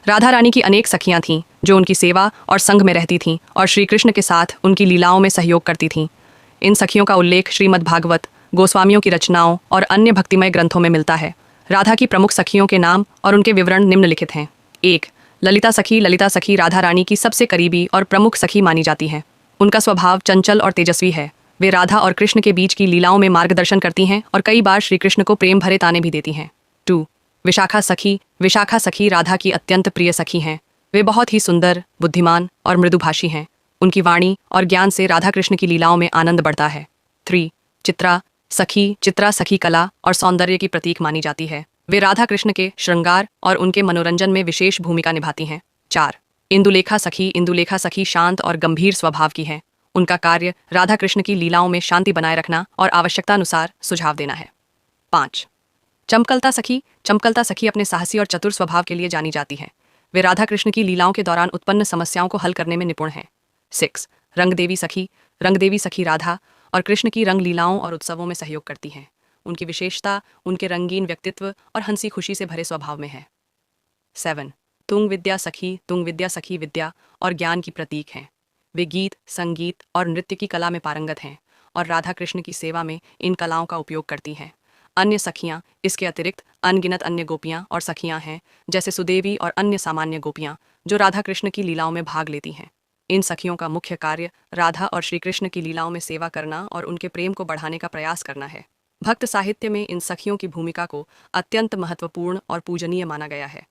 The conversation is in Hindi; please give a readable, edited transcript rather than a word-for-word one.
राधा रानी की अनेक सखियां थीं जो उनकी सेवा और संग में रहती थीं और श्री कृष्ण के साथ उनकी लीलाओं में सहयोग करती थीं। इन सखियों का उल्लेख श्रीमद् भागवत, गोस्वामियों की रचनाओं और अन्य भक्तिमय ग्रंथों में मिलता है। राधा की प्रमुख सखियों के नाम और उनके विवरण निम्नलिखित हैं। 1. ललिता सखी। ललिता सखी राधा रानी की सबसे करीबी और प्रमुख सखी मानी जाती हैं। उनका स्वभाव चंचल और तेजस्वी है। वे राधा और कृष्ण के बीच की लीलाओं में मार्गदर्शन करती हैं और कई बार श्री कृष्ण को प्रेम भरे ताने भी देती हैं। 2. विशाखा सखी। विशाखा सखी राधा की अत्यंत प्रिय सखी हैं। वे बहुत ही सुंदर, बुद्धिमान और मृदुभाषी हैं। उनकी वाणी और ज्ञान से राधा कृष्ण की लीलाओं में आनंद बढ़ता है। 3. चित्रा सखी। चित्रा सखी कला और सौंदर्य की प्रतीक मानी जाती है। वे राधा कृष्ण के श्रृंगार और उनके मनोरंजन में विशेष भूमिका निभाती हैं। 4. इंदुलेखा सखी। इंदुलेखा सखी शांत और गंभीर स्वभाव की है। उनका कार्य राधा कृष्ण की लीलाओं में शांति बनाए रखना और आवश्यकतानुसार सुझाव देना है। 5. चमकलता सखी। चमकलता सखी अपने साहसी और चतुर स्वभाव के लिए जानी जाती है। वे राधा कृष्ण की लीलाओं के दौरान उत्पन्न समस्याओं को हल करने में निपुण हैं। 6. रंगदेवी सखी। रंगदेवी सखी राधा और कृष्ण की रंग लीलाओं और उत्सवों में सहयोग करती हैं। उनकी विशेषता उनके रंगीन व्यक्तित्व और हंसी खुशी से भरे स्वभाव में है। 7. तुंग विद्या सखी। तुंग विद्या सखी विद्या और ज्ञान की प्रतीक हैं। वे गीत, संगीत और नृत्य की कला में पारंगत हैं और राधा कृष्ण की सेवा में इन कलाओं का उपयोग करती हैं। अन्य सखियां इसके अतिरिक्त अनगिनत अन्य गोपियां और सखियां हैं, जैसे सुदेवी और अन्य सामान्य गोपियां जो राधा कृष्ण की लीलाओं में भाग लेती हैं। इन सखियों का मुख्य कार्य राधा और श्री कृष्ण की लीलाओं में सेवा करना और उनके प्रेम को बढ़ाने का प्रयास करना है। भक्त साहित्य में इन सखियों की भूमिका को अत्यंत महत्वपूर्ण और पूजनीय माना गया है।